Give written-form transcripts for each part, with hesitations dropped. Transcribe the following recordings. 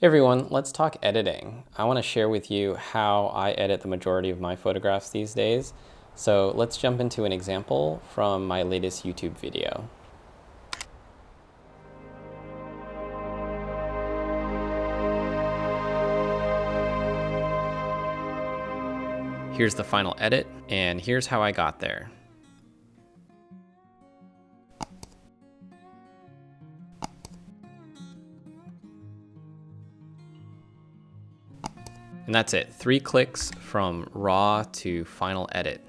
Hey everyone, let's talk editing. I want to share with you how I edit the majority of my photographs these days. So let's jump into an example from my latest YouTube video. Here's the final edit, and here's how I got there. And that's it, 3 clicks from raw to final edit.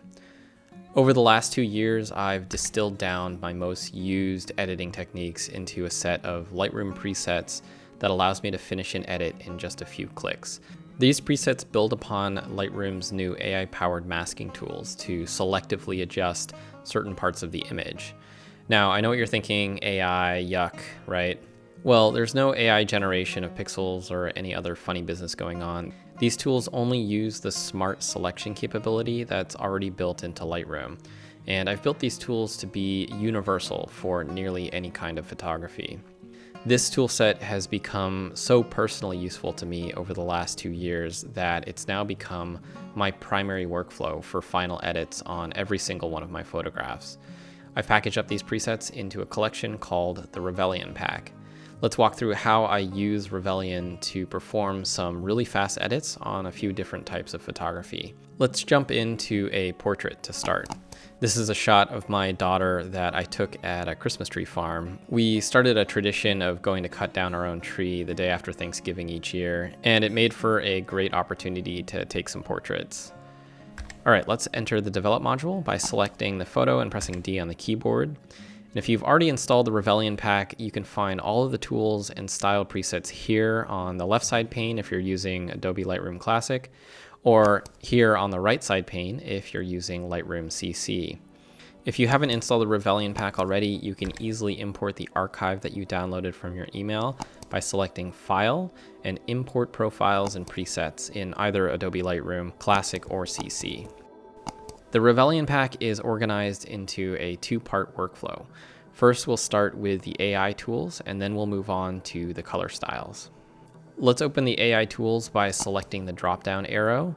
Over the last 2 years, I've distilled down my most used editing techniques into a set of Lightroom presets that allows me to finish an edit in just a few clicks. These presets build upon Lightroom's new AI-powered masking tools to selectively adjust certain parts of the image. Now, I know what you're thinking, AI, yuck, right? Well, there's no AI generation of pixels or any other funny business going on. These tools only use the smart selection capability that's already built into Lightroom. And I've built these tools to be universal for nearly any kind of photography. This toolset has become so personally useful to me over the last 2 years that it's now become my primary workflow for final edits on every single one of my photographs. I've packaged up these presets into a collection called the Revelion pack. Let's walk through how I use Revelion to perform some really fast edits on a few different types of photography. Let's jump into a portrait to start. This is a shot of my daughter that I took at a Christmas tree farm. We started a tradition of going to cut down our own tree the day after Thanksgiving each year, and it made for a great opportunity to take some portraits. All right, let's enter the Develop module by selecting the photo and pressing D on the keyboard. And if you've already installed the Revelion pack, you can find all of the tools and style presets here on the left side pane if you're using Adobe Lightroom Classic, or here on the right side pane if you're using Lightroom CC. If you haven't installed the Revelion pack already, you can easily import the archive that you downloaded from your email by selecting File and Import Profiles and Presets in either Adobe Lightroom Classic or CC. The Revelion pack is organized into a 2-part workflow. First, we'll start with the AI tools, and then we'll move on to the color styles. Let's open the AI tools by selecting the drop-down arrow.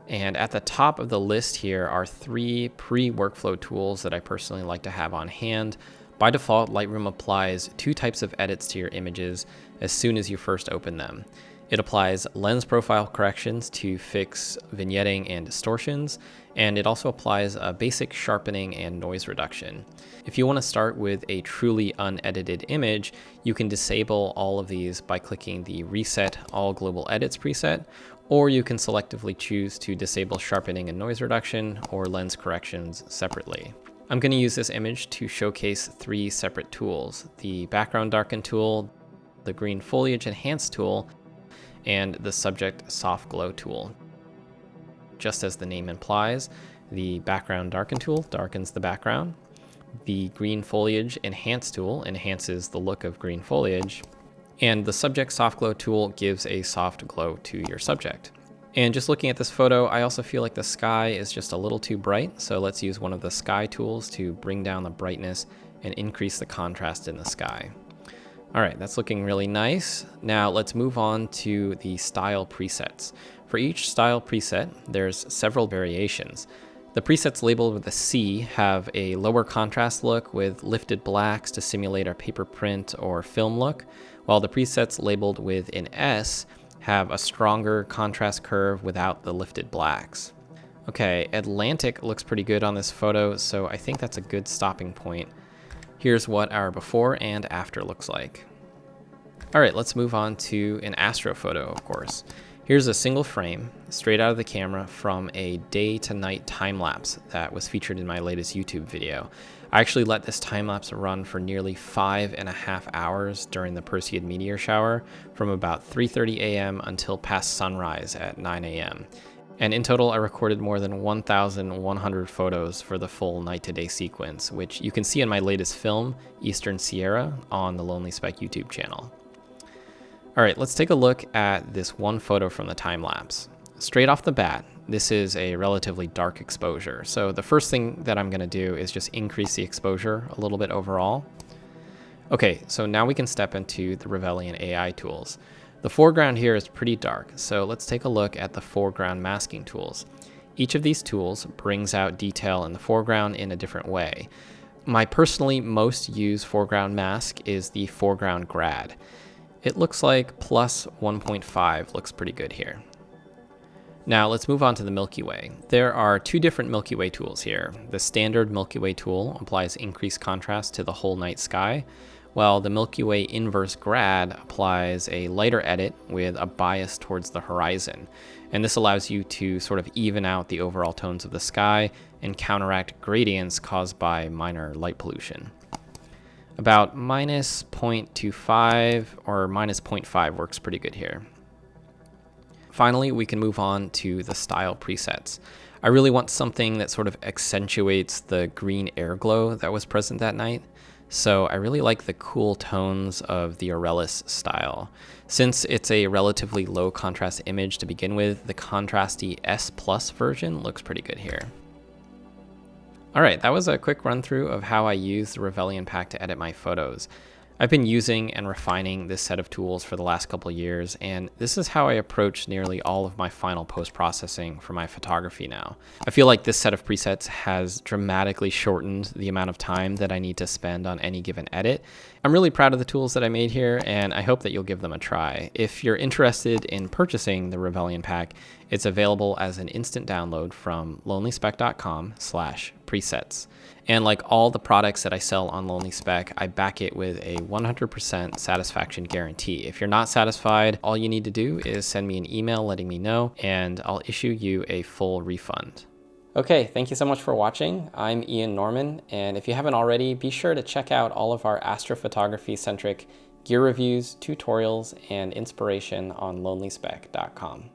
And at the top of the list here are 3 pre-workflow tools that I personally like to have on hand. By default, Lightroom applies 2 types of edits to your images as soon as you first open them. It applies lens profile corrections to fix vignetting and distortions, and it also applies a basic sharpening and noise reduction. If you want to start with a truly unedited image, you can disable all of these by clicking the Reset All Global Edits preset, or you can selectively choose to disable sharpening and noise reduction or lens corrections separately. I'm going to use this image to showcase 3 separate tools: the Background Darken tool, the Green Foliage Enhance tool, and the Subject Soft Glow tool. Just as the name implies, the Background Darken tool darkens the background. The Green Foliage Enhance tool enhances the look of green foliage. And the Subject Soft Glow tool gives a soft glow to your subject. And just looking at this photo, I also feel like the sky is just a little too bright, so let's use one of the sky tools to bring down the brightness and increase the contrast in the sky. All right, that's looking really nice. Now let's move on to the style presets. For each style preset, there's several variations. The presets labeled with a C have a lower contrast look with lifted blacks to simulate a paper print or film look, while the presets labeled with an S have a stronger contrast curve without the lifted blacks. Okay, Atlantic looks pretty good on this photo, so I think that's a good stopping point. Here's what our before and after looks like. All right, let's move on to an astro photo, of course. Here's a single frame straight out of the camera from a day to night time lapse that was featured in my latest YouTube video. I actually let this time lapse run for nearly 5.5 hours during the Perseid meteor shower from about 3:30 a.m. until past sunrise at 9 a.m. And in total, I recorded more than 1,100 photos for the full night-to-day sequence, which you can see in my latest film, Eastern Sierra, on the Lonely Spec YouTube channel. All right, let's take a look at this one photo from the time-lapse. Straight off the bat, this is a relatively dark exposure. So the first thing that I'm gonna do is just increase the exposure a little bit overall. Okay, so now we can step into the Revelion AI tools. The foreground here is pretty dark, so let's take a look at the foreground masking tools. Each of these tools brings out detail in the foreground in a different way. My personally most used foreground mask is the foreground grad. It looks like plus 1.5 looks pretty good here. Now let's move on to the Milky Way. There are two different Milky Way tools here. The standard Milky Way tool applies increased contrast to the whole night sky, while the Milky Way inverse grad applies a lighter edit with a bias towards the horizon. And this allows you to sort of even out the overall tones of the sky and counteract gradients caused by minor light pollution. About minus 0.25 or minus 0.5 works pretty good here. Finally, we can move on to the style presets. I really want something that sort of accentuates the green air glow that was present that night. So I really like the cool tones of the Aurelis style. Since it's a relatively low contrast image to begin with, the contrasty S Plus version looks pretty good here. All right, that was a quick run through of how I use the Revelion pack to edit my photos. I've been using and refining this set of tools for the last couple of years, and this is how I approach nearly all of my final post-processing for my photography now. I feel like this set of presets has dramatically shortened the amount of time that I need to spend on any given edit. I'm really proud of the tools that I made here, and I hope that you'll give them a try. If you're interested in purchasing the Revelion pack, it's available as an instant download from lonelyspec.com/presets. And like all the products that I sell on LonelySpec, I back it with a 100% satisfaction guarantee. If you're not satisfied, all you need to do is send me an email letting me know, and I'll issue you a full refund. Okay, thank you so much for watching. I'm Ian Norman, and if you haven't already, be sure to check out all of our astrophotography-centric gear reviews, tutorials, and inspiration on lonelyspec.com.